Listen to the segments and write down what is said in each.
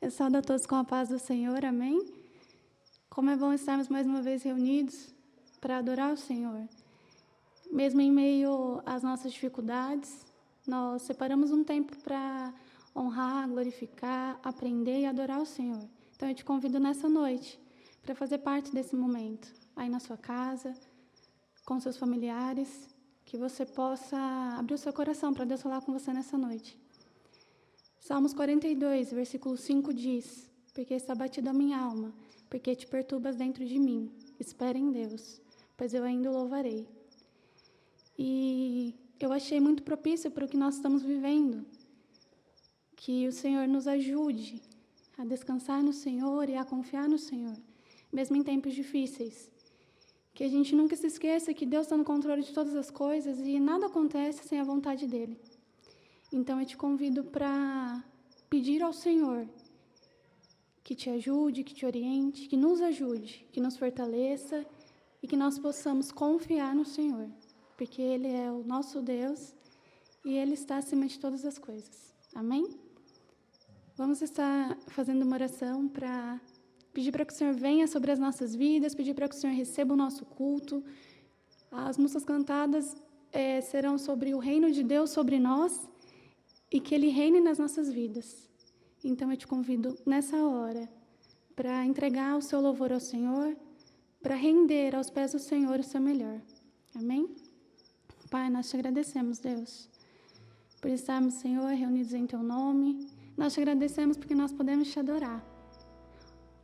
Eu saúdo a todos com a paz do Senhor, amém? Como é bom estarmos mais uma vez reunidos para adorar o Senhor. Mesmo em meio às nossas dificuldades, nós separamos um tempo para honrar, glorificar, aprender e adorar o Senhor. Então eu te convido nessa noite para fazer parte desse momento, aí na sua casa, com seus familiares, que você possa abrir o seu coração para Deus falar com você nessa noite. Salmos 42, versículo 5 diz: porque está batida a minha alma, porque te perturbas dentro de mim. Espera em Deus, pois eu ainda o louvarei. E eu achei muito propício para o que nós estamos vivendo, que o Senhor nos ajude a descansar no Senhor e a confiar no Senhor, mesmo em tempos difíceis. Que a gente nunca se esqueça que Deus está no controle de todas as coisas e nada acontece sem a vontade dEle. Então, eu te convido para pedir ao Senhor que te ajude, que te oriente, que nos ajude, que nos fortaleça e que nós possamos confiar no Senhor, porque Ele é o nosso Deus e Ele está acima de todas as coisas. Amém? Vamos estar fazendo uma oração para pedir para que o Senhor venha sobre as nossas vidas, pedir para que o Senhor receba o nosso culto. As músicas cantadas serão sobre o reino de Deus sobre nós e que Ele reine nas nossas vidas. Então, eu te convido nessa hora para entregar o seu louvor ao Senhor, para render aos pés do Senhor o seu melhor. Amém? Pai, nós te agradecemos, Deus, por estarmos, Senhor, reunidos em Teu nome. Nós te agradecemos porque nós podemos te adorar.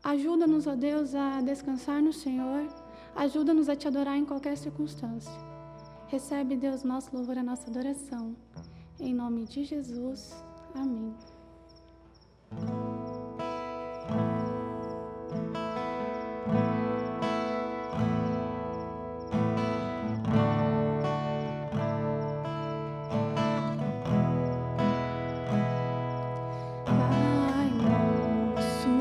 Ajuda-nos, ó Deus, a descansar no Senhor. Ajuda-nos a te adorar em qualquer circunstância. Recebe, Deus, nosso louvor, a nossa adoração. Em nome de Jesus. Amém. Pai nosso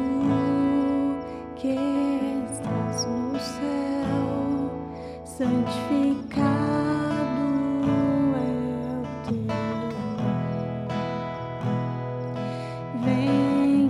que estás no céu, santificado é o teu nome. Venha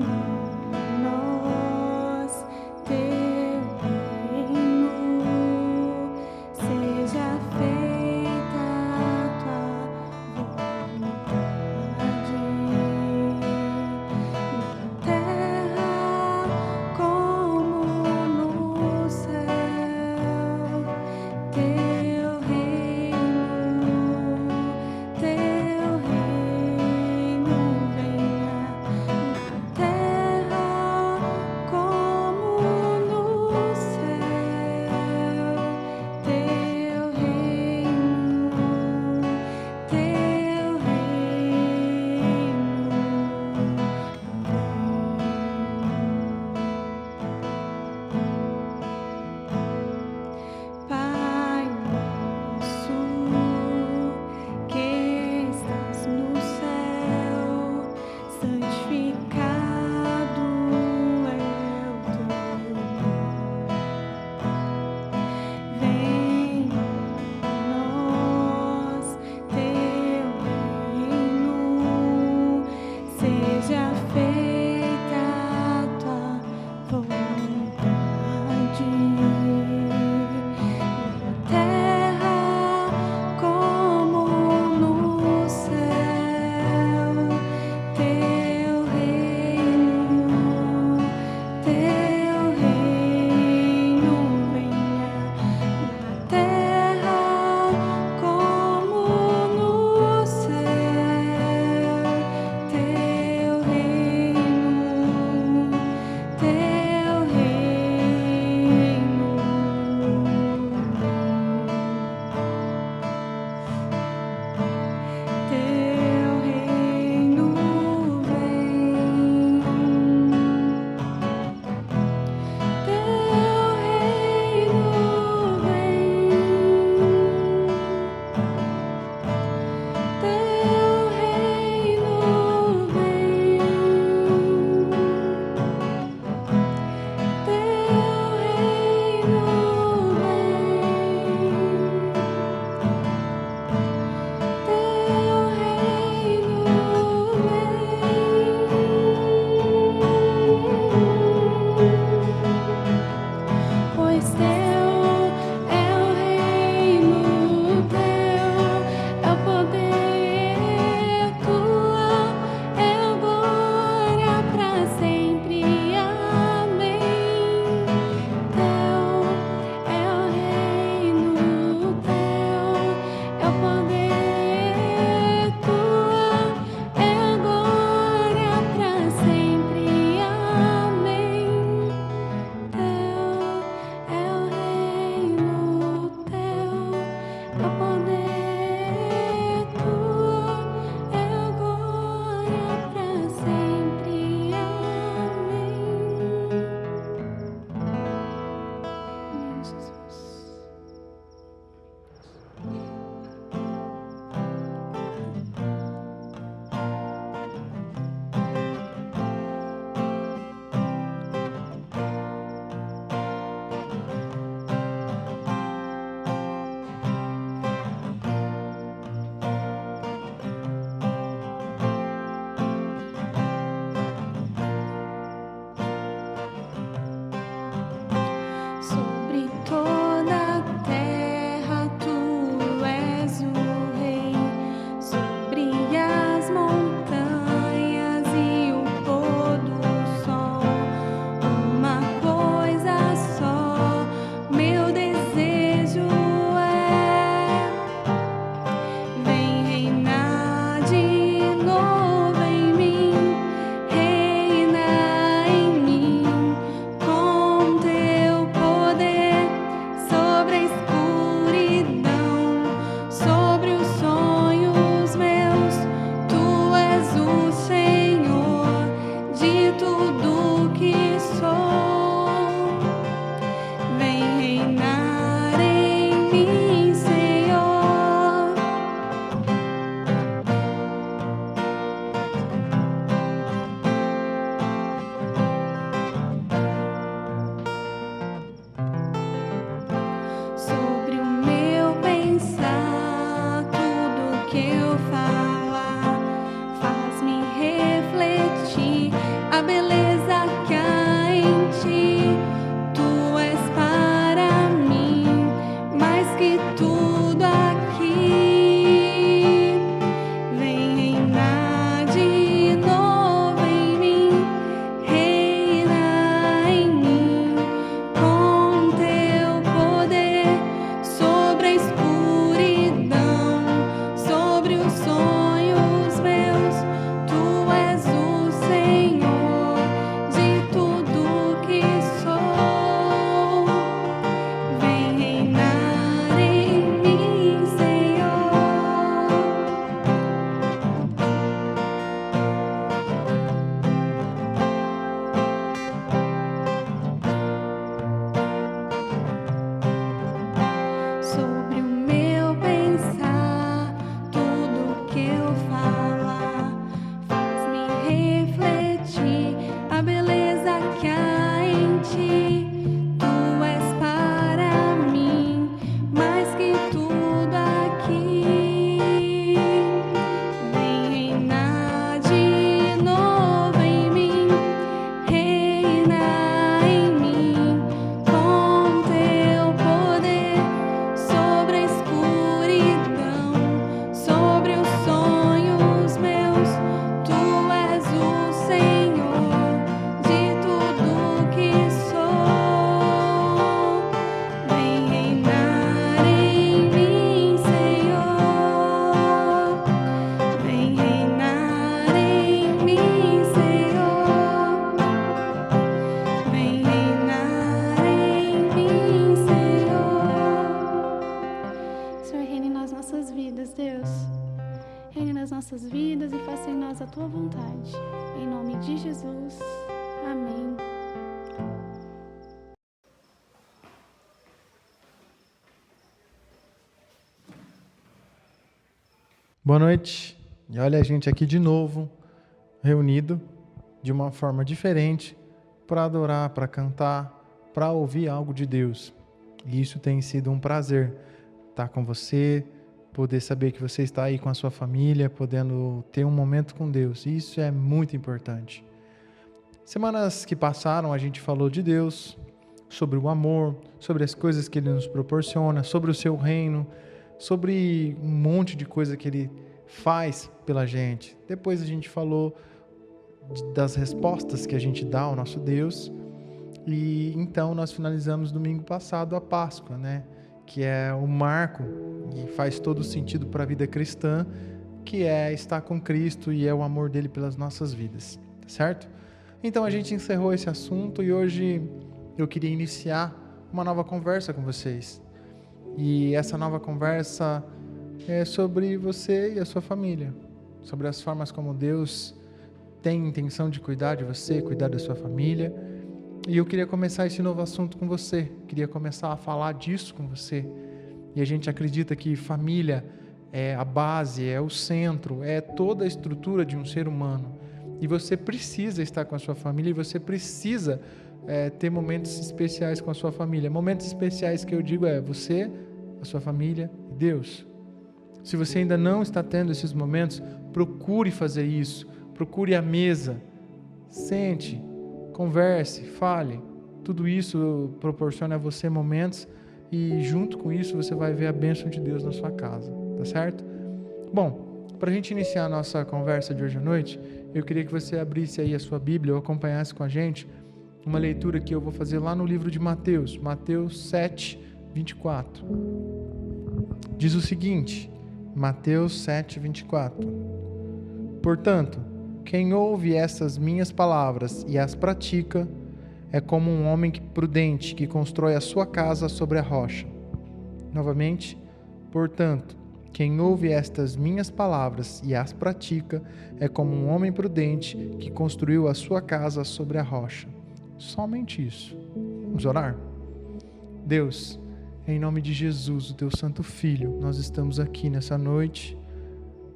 a beleza que há em ti. Tu és para mim mais que tudo aqui. Vem reinar de novo em mim, reina em mim com teu poder sobre a escuridão, sobre os sonhos meus. Tu és o Senhor de tudo que sou. Vem reinar em mim, Senhor. Vem reinar em mim, Senhor. Vem reinar em mim, Senhor. Senhor, reine nas nossas vidas, Deus. Reine nas nossas vidas e faça em nós a tua vontade. Em nome de Jesus. Amém. Boa noite. E olha a gente aqui de novo, reunido de uma forma diferente, para adorar, para cantar, para ouvir algo de Deus. E isso tem sido um prazer estar com você, poder saber que você está aí com a sua família, podendo ter um momento com Deus. E isso é muito importante. Semanas que passaram, a gente falou de Deus, sobre o amor, sobre as coisas que Ele nos proporciona, sobre o seu reino, sobre um monte de coisa que Ele faz pela gente. Depois a gente falou das respostas que a gente dá ao nosso Deus. E então nós finalizamos domingo passado a Páscoa, né? Que é o marco e faz todo sentido para a vida cristã, que é estar com Cristo e é o amor dele pelas nossas vidas, tá certo? Então a gente encerrou esse assunto e hoje eu queria iniciar uma nova conversa com vocês. E essa nova conversa é sobre você e a sua família, sobre as formas como Deus tem intenção de cuidar de você, cuidar da sua família. E eu queria começar esse novo assunto com você, queria começar a falar disso com você. E a gente acredita que família é a base, é o centro, é toda a estrutura de um ser humano. E você precisa estar com a sua família e você precisa ter momentos especiais com a sua família. Momentos especiais que eu digo é você, a sua família e Deus. Se você ainda não está tendo esses momentos, procure fazer isso. Procure a mesa, sente, converse, fale. Tudo isso proporciona a você momentos e junto com isso você vai ver a bênção de Deus na sua casa, tá certo? Bom, para a gente iniciar a nossa conversa de hoje à noite, eu queria que você abrisse aí a sua Bíblia ou acompanhasse com a gente uma leitura que eu vou fazer lá no livro de Mateus, Mateus 7, 24. Diz o seguinte, Mateus 7, 24. Portanto, quem ouve essas minhas palavras e as pratica é como um homem prudente que constrói a sua casa sobre a rocha. Novamente, portanto, quem ouve estas minhas palavras e as pratica é como um homem prudente que construiu a sua casa sobre a rocha. Somente isso. Vamos orar? Deus, em nome de Jesus, o teu santo Filho, nós estamos aqui nessa noite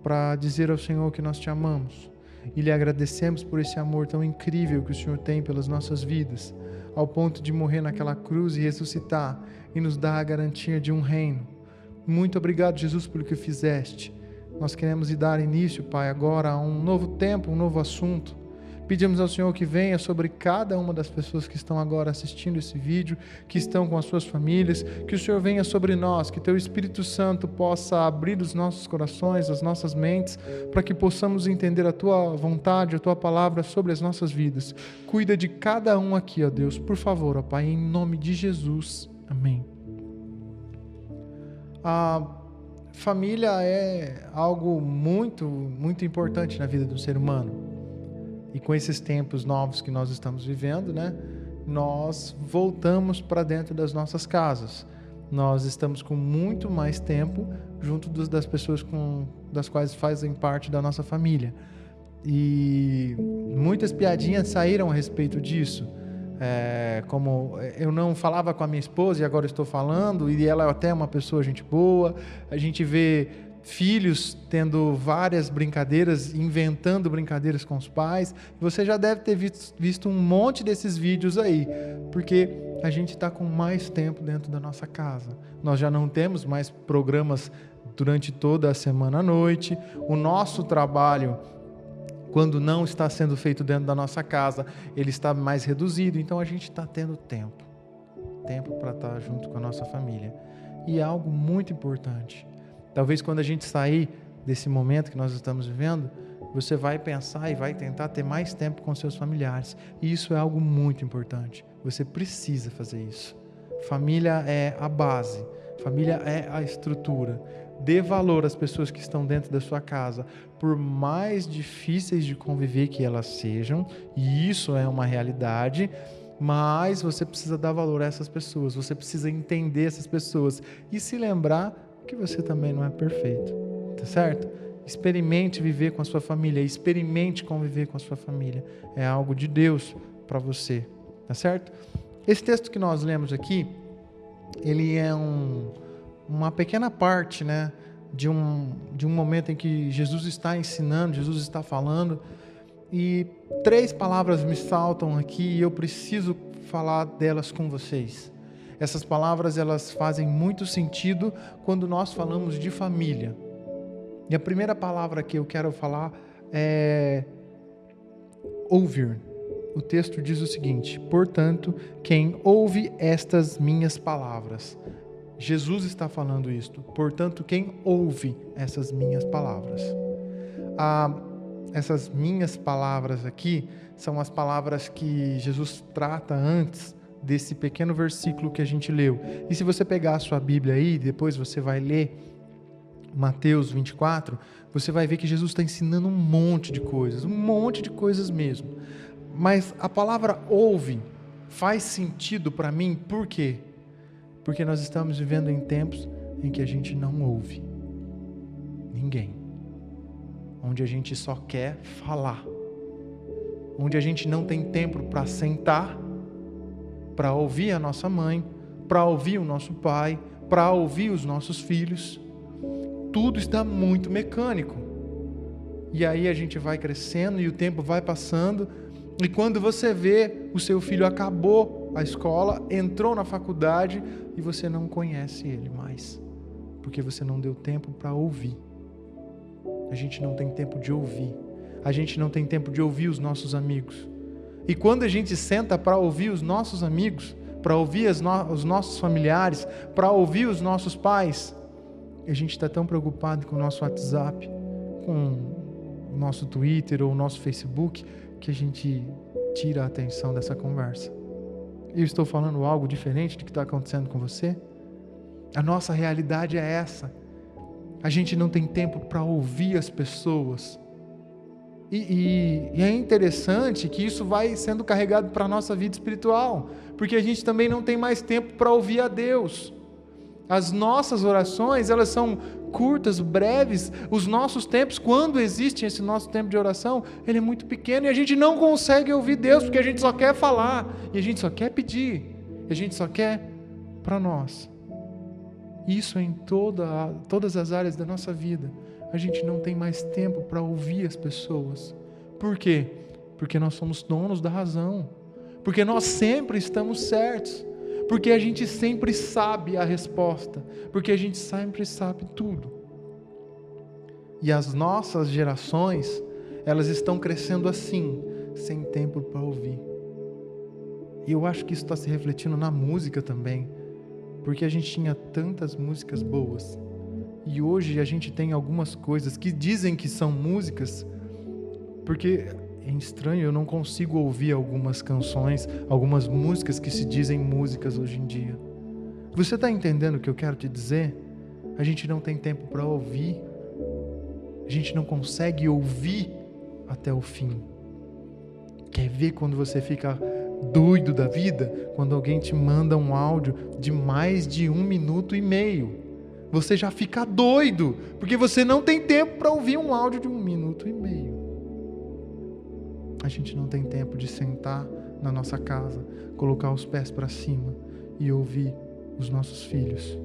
para dizer ao Senhor que nós te amamos e lhe agradecemos por esse amor tão incrível que o Senhor tem pelas nossas vidas, ao ponto de morrer naquela cruz e ressuscitar e nos dar a garantia de um reino. Muito obrigado, Jesus, pelo que fizeste. Nós queremos dar início, Pai, agora a um novo tempo, um novo assunto. Pedimos ao Senhor que venha sobre cada uma das pessoas que estão agora assistindo esse vídeo, que estão com as suas famílias, que o Senhor venha sobre nós, que Teu Espírito Santo possa abrir os nossos corações, as nossas mentes, para que possamos entender a Tua vontade, a Tua palavra sobre as nossas vidas. Cuida de cada um aqui, ó Deus, por favor, ó Pai, em nome de Jesus. Amém. A família é algo muito, muito importante na vida do ser humano. E com esses tempos novos que nós estamos vivendo, né, nós voltamos para dentro das nossas casas. Nós estamos com muito mais tempo junto das pessoas das quais fazem parte da nossa família. E muitas piadinhas saíram a respeito disso. Como eu não falava com a minha esposa e agora estou falando, e ela é até uma pessoa gente boa. A gente vê filhos tendo várias brincadeiras, inventando brincadeiras com os pais. Você já deve ter visto um monte desses vídeos aí, porque a gente está com mais tempo dentro da nossa casa. Nós já não temos mais programas durante toda a semana à noite. O nosso trabalho, quando não está sendo feito dentro da nossa casa, ele está mais reduzido. Então a gente está tendo tempo para estar junto com a nossa família. E é algo muito importante. Talvez quando a gente sair desse momento que nós estamos vivendo, você vai pensar e vai tentar ter mais tempo com seus familiares. E isso é algo muito importante. Você precisa fazer isso. Família é a base. Família é a estrutura. Dê valor às pessoas que estão dentro da sua casa, por mais difíceis de conviver que elas sejam, e isso é uma realidade, mas você precisa dar valor a essas pessoas, você precisa entender essas pessoas e se lembrar que você também não é perfeito, tá certo? Experimente viver com a sua família, experimente conviver com a sua família, é algo de Deus para você, tá certo? Esse texto que nós lemos aqui, ele é uma pequena parte, né, de um momento em que Jesus está ensinando, Jesus está falando, e 3 palavras me saltam aqui e eu preciso falar delas com vocês. Essas palavras, elas fazem muito sentido quando nós falamos de família. E a primeira palavra que eu quero falar é ouvir. O texto diz o seguinte: portanto, quem ouve estas minhas palavras. Jesus está falando isto. Portanto, quem ouve essas minhas palavras. Essas minhas palavras aqui são as palavras que Jesus trata antes desse pequeno versículo que a gente leu. E se você pegar a sua Bíblia aí, depois você vai ler Mateus 24, você vai ver que Jesus está ensinando um monte de coisas mesmo. Mas a palavra ouve faz sentido para mim, por quê? Porque nós estamos vivendo em tempos em que a gente não ouve ninguém. Onde a gente só quer falar. Onde a gente não tem tempo para sentar, para ouvir a nossa mãe, para ouvir o nosso pai, para ouvir os nossos filhos. Tudo está muito mecânico. E aí a gente vai crescendo e o tempo vai passando. E quando você vê, o seu filho acabou a escola, entrou na faculdade e você não conhece ele mais. Porque você não deu tempo para ouvir. A gente não tem tempo de ouvir. A gente não tem tempo de ouvir os nossos amigos. E quando a gente senta para ouvir os nossos amigos, para ouvir os nossos familiares, para ouvir os nossos pais, a gente está tão preocupado com o nosso WhatsApp, com o nosso Twitter ou o nosso Facebook, que a gente tira a atenção dessa conversa. Eu estou falando algo diferente do que está acontecendo com você? A nossa realidade é essa. A gente não tem tempo para ouvir as pessoas. E é interessante que isso vai sendo carregado para a nossa vida espiritual, porque a gente também não tem mais tempo para ouvir a Deus. As nossas orações, elas são curtas, breves. Os nossos tempos, quando existe esse nosso tempo de oração, ele é muito pequeno e a gente não consegue ouvir Deus, porque a gente só quer falar, e a gente só quer pedir, e a gente só quer para nós. Isso em todas as áreas da nossa vida. A gente não tem mais tempo para ouvir as pessoas. Por quê? Porque nós somos donos da razão. Porque nós sempre estamos certos. Porque a gente sempre sabe a resposta. Porque a gente sempre sabe tudo. E as nossas gerações, elas estão crescendo assim, sem tempo para ouvir. E eu acho que isso está se refletindo na música também. Porque a gente tinha tantas músicas boas. E hoje a gente tem algumas coisas que dizem que são músicas, porque é estranho, eu não consigo ouvir algumas canções, algumas músicas que se dizem músicas hoje em dia. Você está entendendo o que eu quero te dizer? A gente não tem tempo para ouvir. A gente não consegue ouvir até o fim. Quer ver quando você fica doido da vida? Quando alguém te manda um áudio de mais de 1 minuto e meio. Você já fica doido, porque você não tem tempo para ouvir um áudio de 1 minuto e meio. A gente não tem tempo de sentar na nossa casa, colocar os pés para cima e ouvir os nossos filhos.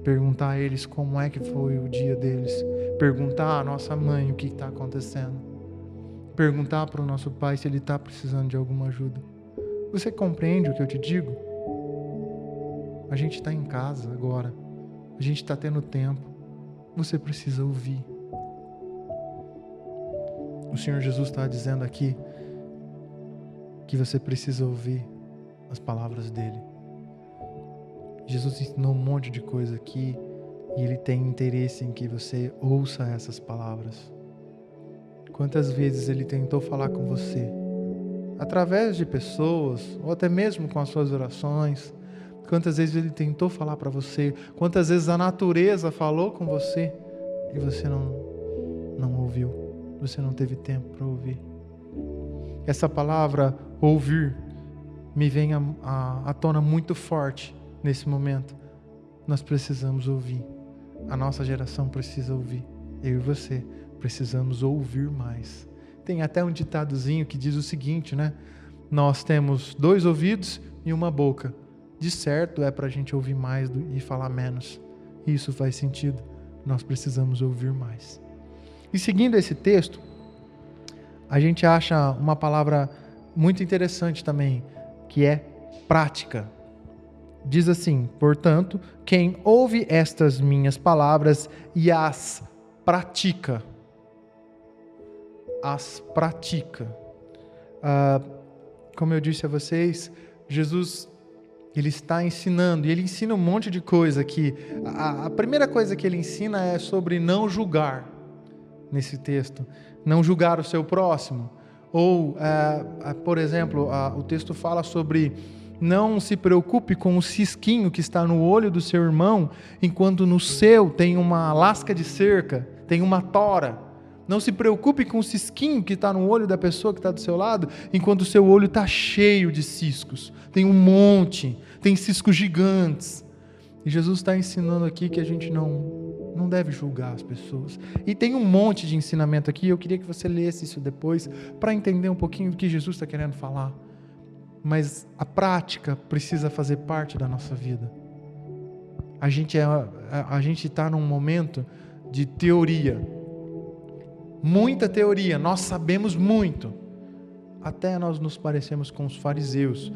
perguntar a eles como é que foi o dia deles, perguntar à nossa mãe o que está acontecendo, perguntar para o nosso pai se ele está precisando de alguma ajuda. Você compreende o que eu te digo? A gente está em casa agora, a gente está tendo tempo, você precisa ouvir. O Senhor Jesus está dizendo aqui que você precisa ouvir as palavras dele. Jesus ensinou um monte de coisa aqui e ele tem interesse em que você ouça essas palavras. Quantas vezes ele tentou falar com você, através de pessoas, ou até mesmo com as suas orações? Quantas vezes ele tentou falar para você? Quantas vezes a natureza falou com você e você não ouviu? Você não teve tempo para ouvir? Essa palavra ouvir me vem à tona muito forte nesse momento. Nós precisamos ouvir. A nossa geração precisa ouvir. Eu e você precisamos ouvir mais. Tem até um ditadozinho que diz o seguinte, né? Nós temos 2 ouvidos e uma boca. De certo é para a gente ouvir mais e falar menos. Isso faz sentido. Nós precisamos ouvir mais. E seguindo esse texto, a gente acha uma palavra muito interessante também, que é prática. Diz assim: portanto, quem ouve estas minhas palavras e as pratica. Como eu disse a vocês, Jesus, ele está ensinando, e ele ensina um monte de coisa aqui. A primeira coisa que ele ensina é sobre não julgar, nesse texto. Não julgar o seu próximo. Ou, por exemplo, o texto fala sobre não se preocupe com o cisquinho que está no olho do seu irmão, enquanto no seu tem uma lasca de cerca, tem uma tora. Não se preocupe com o cisquinho que está no olho da pessoa que está do seu lado, enquanto o seu olho está cheio de ciscos. Tem um monte, tem ciscos gigantes. E Jesus está ensinando aqui que a gente não deve julgar as pessoas. E tem um monte de ensinamento aqui, eu queria que você lesse isso depois, para entender um pouquinho do que Jesus está querendo falar. Mas a prática precisa fazer parte da nossa vida. A gente está num momento de teoria. Muita teoria, nós sabemos muito. Até nós nos parecemos com os fariseus.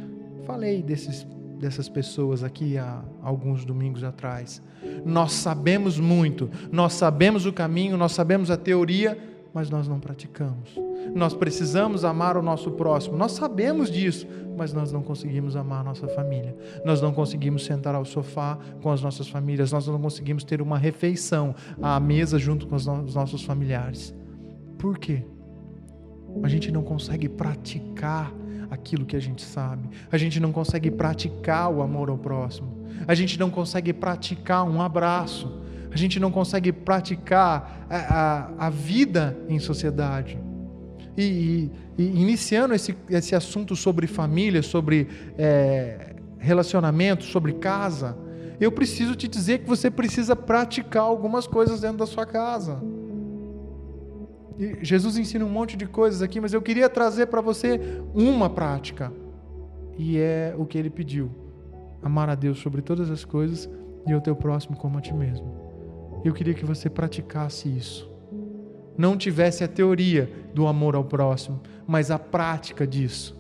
Falei dessas pessoas aqui há alguns domingos atrás. Nós sabemos muito, nós sabemos o caminho, nós sabemos a teoria, mas nós não praticamos. Nós precisamos amar o nosso próximo, nós sabemos disso, mas nós não conseguimos amar a nossa família. Nós não conseguimos sentar ao sofá com as nossas famílias, nós não conseguimos ter uma refeição à mesa junto com os nossos familiares. Por quê? A gente não consegue praticar aquilo que a gente sabe. A gente não consegue praticar o amor ao próximo. A gente não consegue praticar um abraço. A gente não consegue praticar a vida em sociedade. E iniciando esse assunto sobre família, sobre relacionamento, sobre casa, eu preciso te dizer que você precisa praticar algumas coisas dentro da sua casa. E Jesus ensina um monte de coisas aqui, mas eu queria trazer para você uma prática. E é o que ele pediu: amar a Deus sobre todas as coisas e o teu próximo como a ti mesmo. Eu queria que você praticasse isso. Não tivesse a teoria do amor ao próximo, mas a prática disso.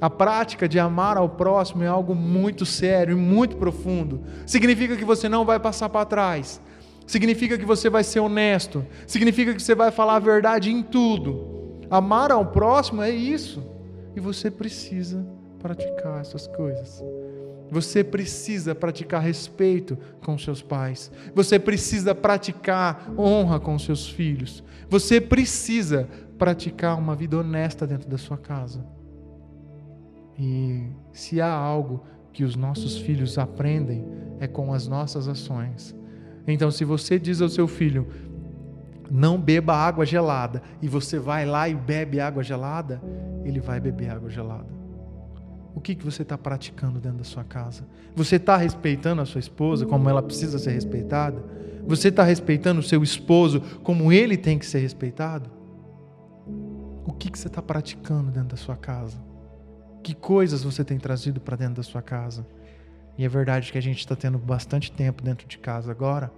A prática de amar ao próximo é algo muito sério e muito profundo. Significa que você não vai passar para trás. Significa que você vai ser honesto. Significa que você vai falar a verdade em tudo. Amar ao próximo é isso. E você precisa praticar essas coisas. Você precisa praticar respeito com seus pais. Você precisa praticar honra com seus filhos. Você precisa praticar uma vida honesta dentro da sua casa. E se há algo que os nossos filhos aprendem, é com as nossas ações. Então, se você diz ao seu filho: não beba água gelada, e você vai lá e bebe água gelada, ele vai beber água gelada. O que você está praticando dentro da sua casa? Você está respeitando a sua esposa como ela precisa ser respeitada? Você está respeitando o seu esposo como ele tem que ser respeitado? O que você está praticando dentro da sua casa? Que coisas você tem trazido para dentro da sua casa? E é verdade que a gente está tendo bastante tempo dentro de casa agora.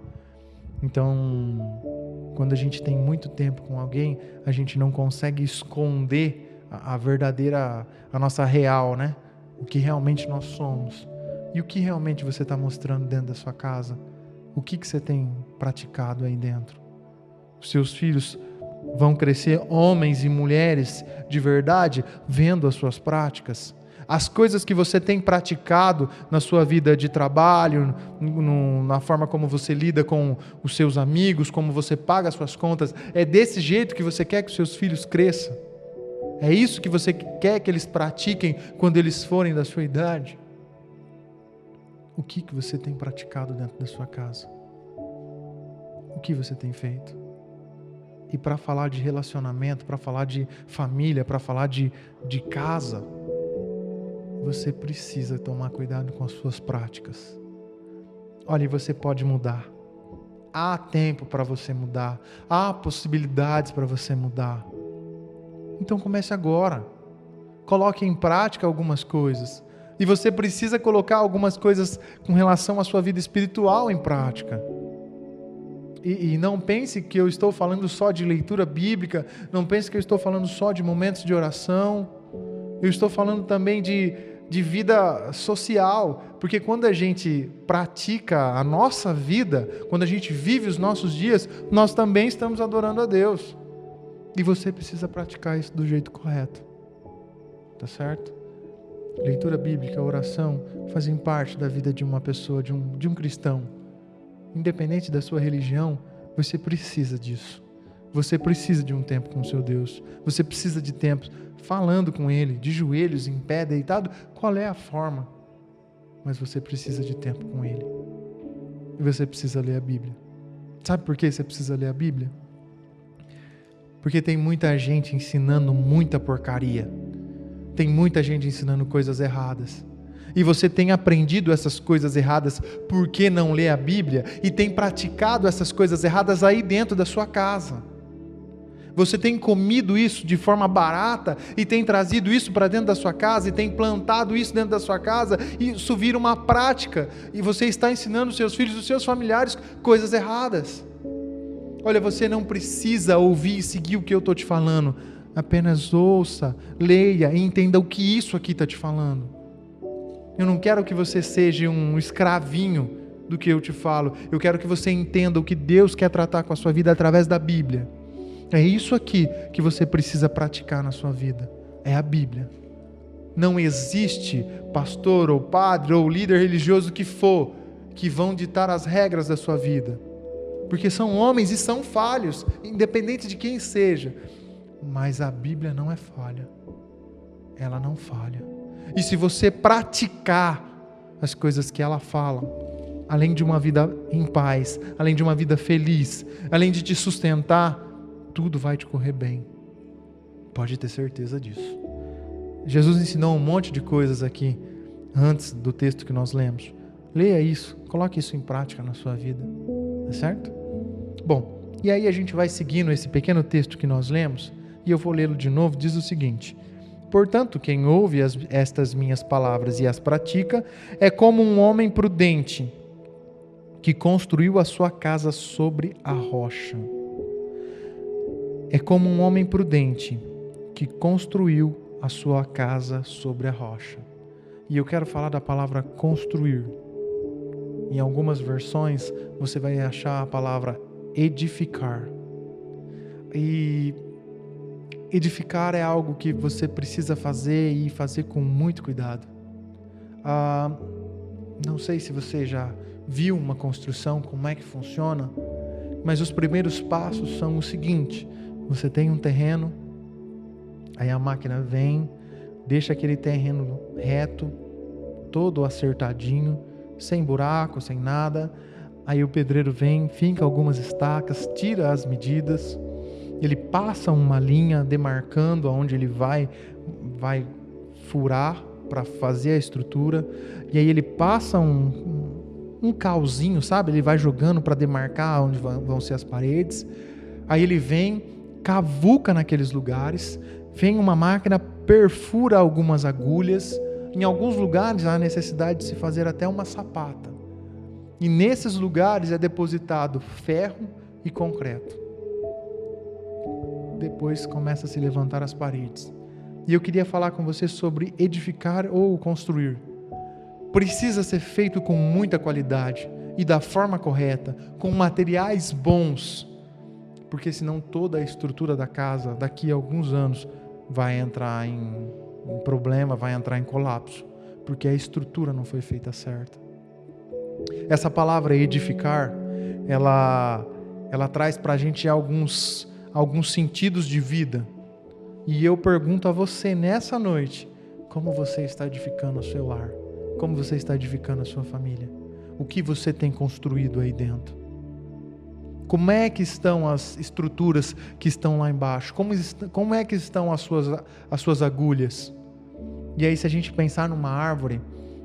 Então, quando a gente tem muito tempo com alguém, a gente não consegue esconder a verdadeira, a nossa real, né? O que realmente nós somos. E o que realmente você está mostrando dentro da sua casa? O que você tem praticado aí dentro? Os seus filhos vão crescer homens e mulheres de verdade, vendo as suas práticas. As coisas que você tem praticado na sua vida de trabalho, na forma como você lida com os seus amigos, como você paga as suas contas, é desse jeito que você quer que os seus filhos cresçam? É isso que você quer que eles pratiquem quando eles forem da sua idade? O que você tem praticado dentro da sua casa? O que você tem feito? E para falar de relacionamento, para falar de família, para falar de casa, você precisa tomar cuidado com as suas práticas. Olha, você pode mudar. Há tempo para você mudar. Há possibilidades para você mudar. Então comece agora. Coloque em prática algumas coisas. E você precisa colocar algumas coisas com relação à sua vida espiritual em prática. E não pense que eu estou falando só de leitura bíblica. Não pense que eu estou falando só de momentos de oração. Eu estou falando também de vida social, porque quando a gente pratica a nossa vida, quando a gente vive os nossos dias, nós também estamos adorando a Deus. E você precisa praticar isso do jeito correto. Tá certo? Leitura bíblica, oração, fazem parte da vida de uma pessoa, de um cristão. Independente da sua religião, você precisa disso. Você precisa de um tempo com o seu Deus. Você precisa de tempos falando com Ele, de joelhos, em pé, deitado. Qual é a forma? Mas você precisa de tempo com Ele. E você precisa ler a Bíblia. Sabe por que você precisa ler a Bíblia? Porque tem muita gente ensinando muita porcaria. Tem muita gente ensinando coisas erradas. E você tem aprendido essas coisas erradas porque não lê a Bíblia e tem praticado essas coisas erradas aí dentro da sua casa. Você tem comido isso de forma barata e tem trazido isso para dentro da sua casa e tem plantado isso dentro da sua casa e isso vira uma prática e você está ensinando os seus filhos, os seus familiares coisas erradas. Olha, você não precisa ouvir e seguir o que eu estou te falando, apenas ouça, leia e entenda o que isso aqui está te falando. Eu não quero que você seja um escravinho do que eu te falo, eu quero que você entenda o que Deus quer tratar com a sua vida através da Bíblia. É isso aqui que você precisa praticar na sua vida. É a Bíblia. Não existe pastor ou padre ou líder religioso que for que vão ditar as regras da sua vida. Porque são homens e são falhos, independente de quem seja. Mas a Bíblia não é falha. Ela não falha. E se você praticar as coisas que ela fala, além de uma vida em paz, além de uma vida feliz, além de te sustentar, tudo vai te correr bem. Pode ter certeza disso. Jesus ensinou um monte de coisas aqui, antes do texto que nós lemos. Leia isso, coloque isso em prática na sua vida. Tá certo? Bom, e aí a gente vai seguindo esse pequeno texto que nós lemos, e eu vou lê-lo de novo, diz o seguinte: portanto, quem ouve estas minhas palavras e as pratica, é como um homem prudente, que construiu a sua casa sobre a rocha. É como um homem prudente que construiu a sua casa sobre a rocha. E eu quero falar da palavra construir. Em algumas versões você vai achar a palavra edificar. E edificar é algo que você precisa fazer e fazer com muito cuidado. Não sei se você já viu uma construção, como é que funciona, mas os primeiros passos são o seguinte: você tem um terreno, aí a máquina vem, deixa aquele terreno reto, todo acertadinho, sem buraco, sem nada. Aí o pedreiro vem, finca algumas estacas, tira as medidas, ele passa uma linha demarcando aonde ele vai furar para fazer a estrutura, e aí ele passa um calzinho, sabe? Ele vai jogando para demarcar onde vão ser as paredes. Aí ele vem, cavuca naqueles lugares, vem uma máquina, perfura algumas agulhas, Em alguns lugares há necessidade de se fazer até uma sapata. E nesses lugares é depositado ferro e concreto. Depois começa a se levantar as paredes. E eu queria falar com você sobre edificar ou construir. Precisa ser feito com muita qualidade e da forma correta, com materiais bons, porque senão toda a estrutura da casa, daqui a alguns anos, vai entrar em problema, vai entrar em colapso, porque a estrutura não foi feita certa. Essa palavra edificar, ela traz para a gente alguns sentidos de vida. E eu pergunto a você nessa noite, como você está edificando o seu lar? Como você está edificando a sua família? O que você tem construído aí dentro? Como é que estão as estruturas que estão lá embaixo? Como é que estão as suas agulhas? E aí, se a gente pensar numa árvore,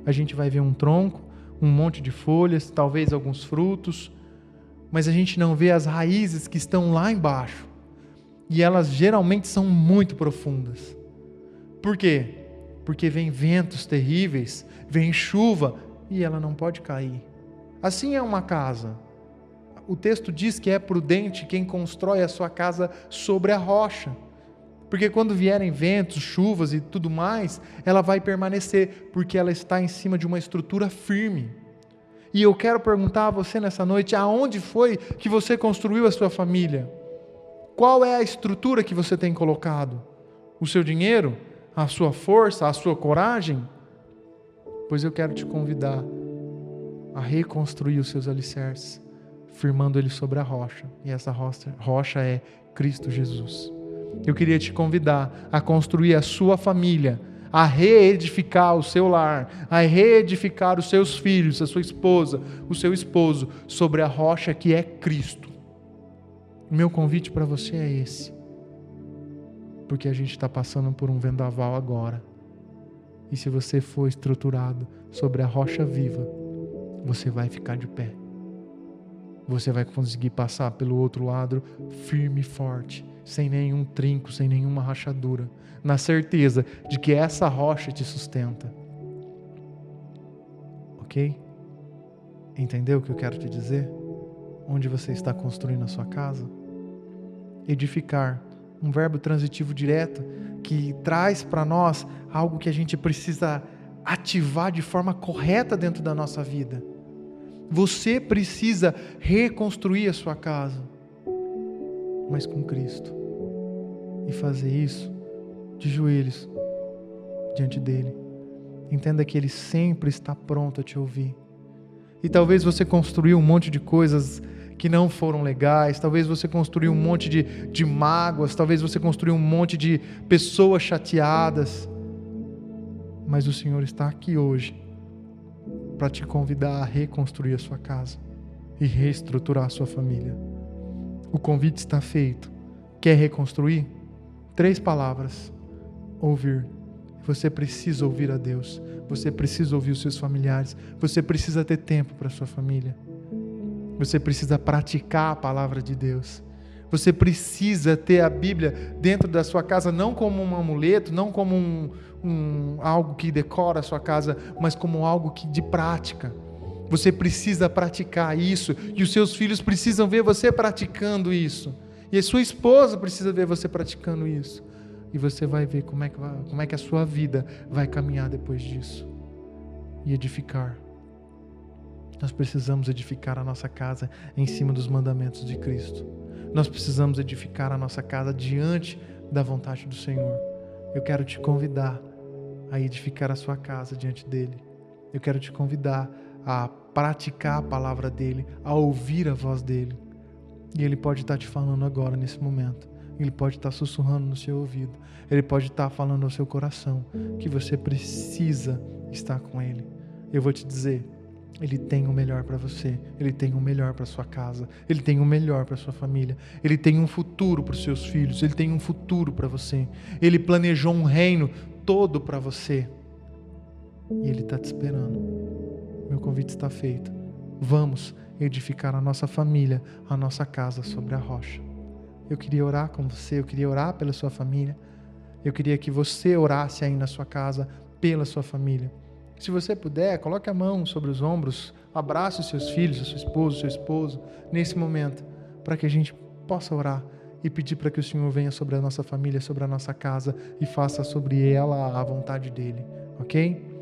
a gente vai ver um tronco, um monte de folhas, talvez alguns frutos, mas a gente não vê as raízes que estão lá embaixo. E elas geralmente são muito profundas. Por quê? Porque vem ventos terríveis, vem chuva e ela não pode cair. Assim é uma casa. O texto diz que é prudente quem constrói a sua casa sobre a rocha. Porque quando vierem ventos, chuvas e tudo mais, ela vai permanecer, porque ela está em cima de uma estrutura firme. E eu quero perguntar a você nessa noite, aonde foi que você construiu a sua família? Qual é a estrutura que você tem colocado? O seu dinheiro? A sua força? A sua coragem? Pois eu quero te convidar a reconstruir os seus alicerces, firmando eles sobre a rocha. E essa rocha é Cristo Jesus. Eu queria te convidar a construir a sua família, a reedificar o seu lar, a reedificar os seus filhos, a sua esposa, o seu esposo, sobre a rocha que é Cristo. O meu convite para você é esse, porque a gente está passando por um vendaval agora, e se você for estruturado sobre a rocha viva, você vai ficar de pé, você vai conseguir passar pelo outro lado firme e forte, sem nenhum trinco, sem nenhuma rachadura, na certeza de que essa rocha te sustenta. Ok? Entendeu o que eu quero te dizer? Onde você está construindo a sua casa? Edificar, um verbo transitivo direto que traz para nós algo que a gente precisa ativar de forma correta dentro da nossa vida. Você precisa reconstruir a sua casa, mas com Cristo, e fazer isso de joelhos diante dele. Entenda que ele sempre está pronto a te ouvir. E talvez você construiu um monte de coisas que não foram legais, talvez você construiu um monte de mágoas, talvez você construiu um monte de pessoas chateadas, mas o Senhor está aqui hoje para te convidar a reconstruir a sua casa e reestruturar a sua família. O convite está feito. Quer reconstruir? 3 palavras: ouvir. Você precisa ouvir a Deus, você precisa ouvir os seus familiares, você precisa ter tempo para a sua família, você precisa praticar a palavra de Deus, você precisa ter a Bíblia dentro da sua casa, não como um amuleto, não como algo que decora a sua casa, mas como algo de prática. Você precisa praticar isso, e os seus filhos precisam ver você praticando isso, e a sua esposa precisa ver você praticando isso, e você vai ver como é que a sua vida vai caminhar depois disso. E edificar. Nós precisamos edificar a nossa casa em cima dos mandamentos de Cristo. Nós precisamos edificar a nossa casa diante da vontade do Senhor. Eu quero te convidar a edificar a sua casa diante dele. Eu quero te convidar a praticar a palavra dele, a ouvir a voz dele. E ele pode estar te falando agora, nesse momento. Ele pode estar sussurrando no seu ouvido. Ele pode estar falando ao seu coração que você precisa estar com ele. Eu vou te dizer, ele tem o melhor para você. Ele tem o melhor para sua casa. Ele tem o melhor para sua família. Ele tem um futuro para os seus filhos. Ele tem um futuro para você. Ele planejou um reino todo para você. E ele está te esperando. Meu convite está feito. Vamos edificar a nossa família, a nossa casa sobre a rocha. Eu queria orar com você, eu queria orar pela sua família. Eu queria que você orasse aí na sua casa pela sua família. Se você puder, coloque a mão sobre os ombros, abrace os seus filhos, a sua esposa, o seu esposo, nesse momento, para que a gente possa orar e pedir para que o Senhor venha sobre a nossa família, sobre a nossa casa e faça sobre ela a vontade dEle, ok?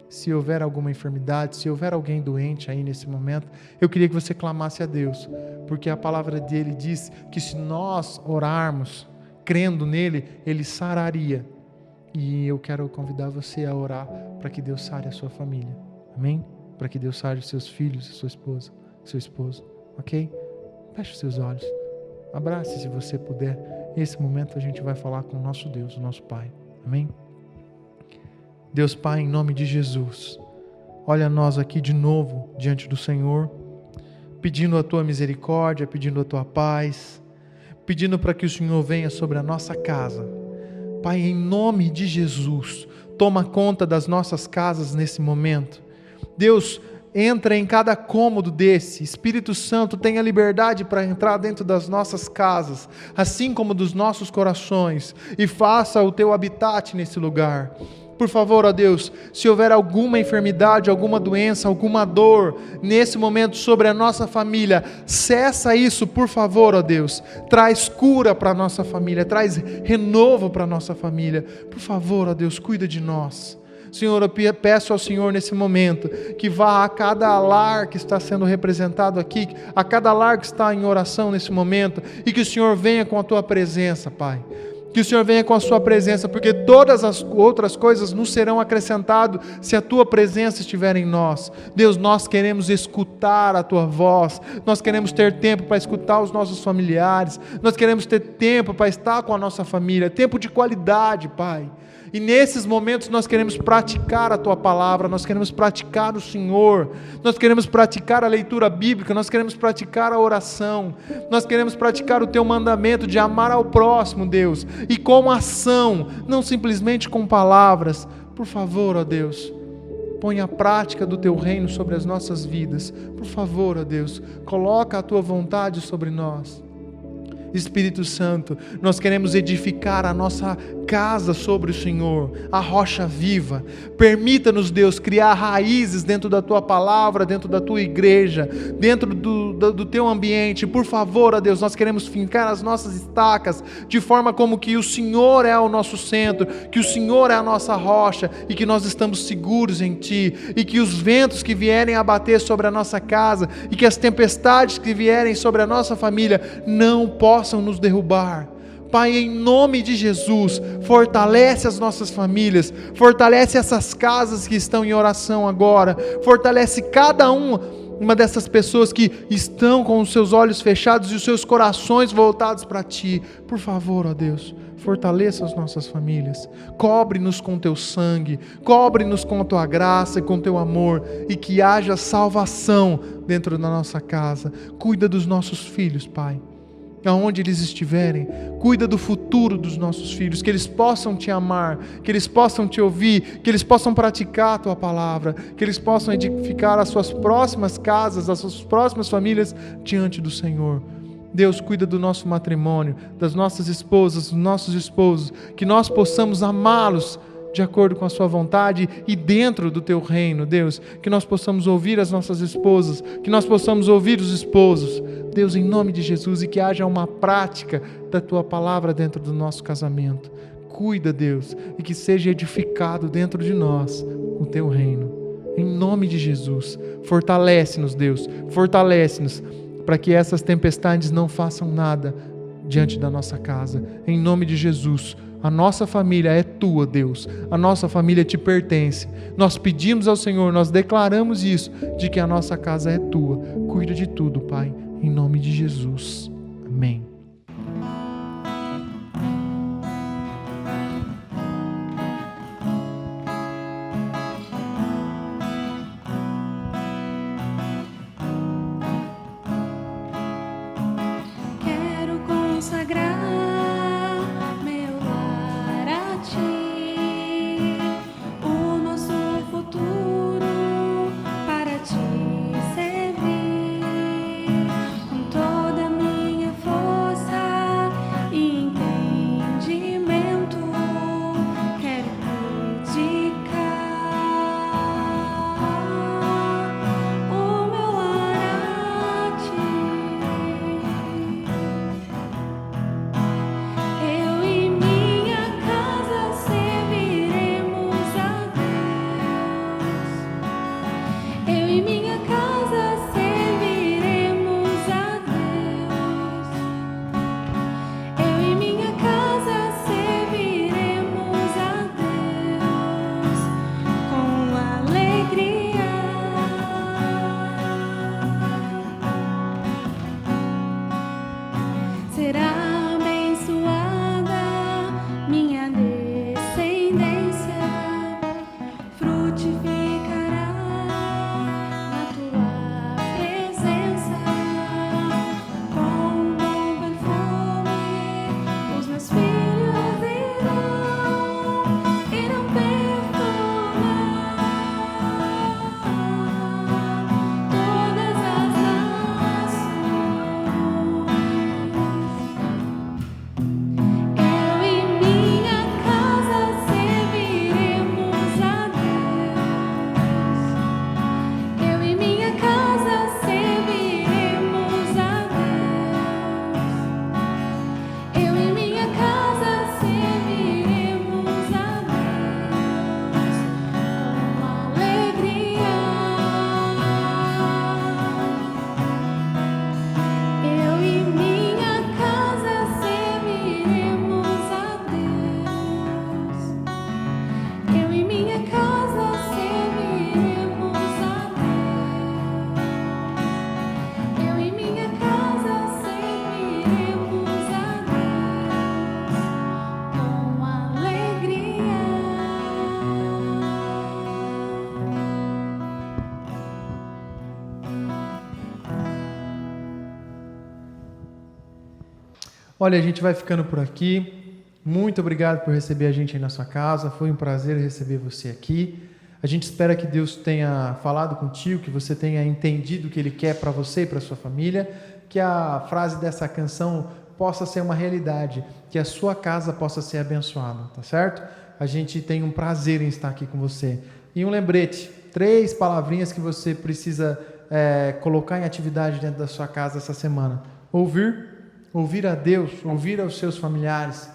Se houver alguma enfermidade, se houver alguém doente aí nesse momento, eu queria que você clamasse a Deus, porque a palavra dele diz que se nós orarmos, crendo nele, ele sararia. E eu quero convidar você a orar para que Deus sare a sua família, amém? Para que Deus sare os seus filhos, a sua esposa, seu esposo, ok? Feche os seus olhos, abrace se você puder. Nesse momento a gente vai falar com o nosso Deus, o nosso Pai, amém? Deus Pai, em nome de Jesus, olha nós aqui de novo diante do Senhor, pedindo a Tua misericórdia, pedindo a Tua paz, pedindo para que o Senhor venha sobre a nossa casa. Pai, em nome de Jesus, toma conta das nossas casas nesse momento. Deus, entra em cada cômodo desse. Espírito Santo, tenha liberdade para entrar dentro das nossas casas, assim como dos nossos corações, e faça o Teu habitat nesse lugar. Por favor, ó Deus, se houver alguma enfermidade, alguma doença, alguma dor, nesse momento sobre a nossa família, cessa isso, por favor, ó Deus. Traz cura para a nossa família, traz renovo para a nossa família. Por favor, ó Deus, cuida de nós. Senhor, eu peço ao Senhor nesse momento, que vá a cada lar que está sendo representado aqui, a cada lar que está em oração nesse momento, e que o Senhor venha com a Tua presença, Pai. Que o Senhor venha com a sua presença, porque todas as outras coisas nos serão acrescentadas se a Tua presença estiver em nós. Deus, nós queremos escutar a Tua voz, nós queremos ter tempo para escutar os nossos familiares, nós queremos ter tempo para estar com a nossa família, tempo de qualidade, Pai. E nesses momentos nós queremos praticar a Tua palavra, nós queremos praticar o Senhor, nós queremos praticar a leitura bíblica, nós queremos praticar a oração, nós queremos praticar o Teu mandamento de amar ao próximo, Deus, e com ação, não simplesmente com palavras. Por favor, ó Deus, põe a prática do Teu reino sobre as nossas vidas. Por favor, ó Deus, coloca a Tua vontade sobre nós. Espírito Santo, nós queremos edificar a nossa casa sobre o Senhor, a rocha viva. Permita-nos, Deus, criar raízes dentro da Tua palavra, dentro da Tua igreja, dentro do Teu ambiente. Por favor, ó Deus, nós queremos fincar as nossas estacas de forma como que o Senhor é o nosso centro, que o Senhor é a nossa rocha e que nós estamos seguros em Ti, e que os ventos que vierem a bater sobre a nossa casa e que as tempestades que vierem sobre a nossa família não possam nos derrubar. Pai, em nome de Jesus, fortalece as nossas famílias, fortalece essas casas que estão em oração agora, fortalece cada uma dessas pessoas que estão com os seus olhos fechados e os seus corações voltados para Ti. Por favor, ó Deus, fortaleça as nossas famílias, cobre-nos com Teu sangue, cobre-nos com a Tua graça e com Teu amor, e que haja salvação dentro da nossa casa. Cuida dos nossos filhos, Pai, aonde eles estiverem, cuida do futuro dos nossos filhos, que eles possam Te amar, que eles possam Te ouvir, que eles possam praticar a Tua palavra, que eles possam edificar as suas próximas casas, as suas próximas famílias diante do Senhor. Deus, cuida do nosso matrimônio, das nossas esposas, dos nossos esposos, que nós possamos amá-los de acordo com a Sua vontade e dentro do Teu reino, Deus, que nós possamos ouvir as nossas esposas, que nós possamos ouvir os esposos, Deus, em nome de Jesus, e que haja uma prática da Tua palavra dentro do nosso casamento. Cuida, Deus, e que seja edificado dentro de nós o Teu reino, em nome de Jesus. Fortalece-nos, Deus, fortalece-nos, para que essas tempestades não façam nada diante da nossa casa, em nome de Jesus. A nossa família é Tua, Deus. A nossa família Te pertence. Nós pedimos ao Senhor, nós declaramos isso, de que a nossa casa é Tua. Cuida de tudo, Pai, em nome de Jesus. Amém. Quero consagrar Te servir com toda a minha força. Olha, a gente vai ficando por aqui. Muito obrigado por receber a gente aí na sua casa. Foi um prazer receber você aqui. A gente espera que Deus tenha falado contigo, que você tenha entendido o que Ele quer para você e para sua família, que a frase dessa canção possa ser uma realidade, que a sua casa possa ser abençoada, tá certo? A gente tem um prazer em estar aqui com você. E um lembrete, 3 palavrinhas que você precisa colocar em atividade dentro da sua casa essa semana. Ouvir a Deus, ouvir aos seus familiares,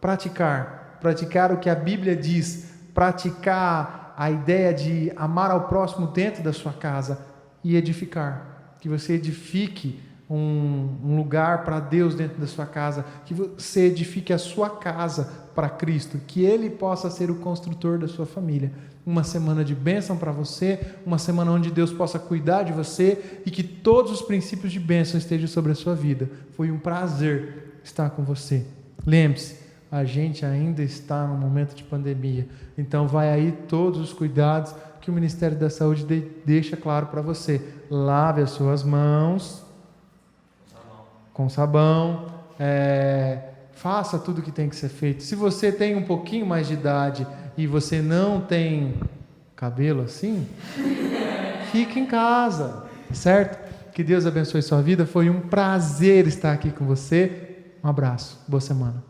praticar o que a Bíblia diz, praticar a ideia de amar ao próximo dentro da sua casa e edificar, que você edifique um lugar para Deus dentro da sua casa, que você edifique a sua casa para Cristo, que Ele possa ser o construtor da sua família. Uma semana de bênção para você, uma semana onde Deus possa cuidar de você e que todos os princípios de bênção estejam sobre a sua vida. Foi um prazer estar com você. Lembre-se, a gente ainda está num momento de pandemia, então vai aí todos os cuidados que o Ministério da Saúde deixa claro para você. Lave as suas mãos com sabão, faça tudo o que tem que ser feito. Se você tem um pouquinho mais de idade e você não tem cabelo assim, fique em casa, certo? Que Deus abençoe sua vida. Foi um prazer estar aqui com você. Um abraço, boa semana.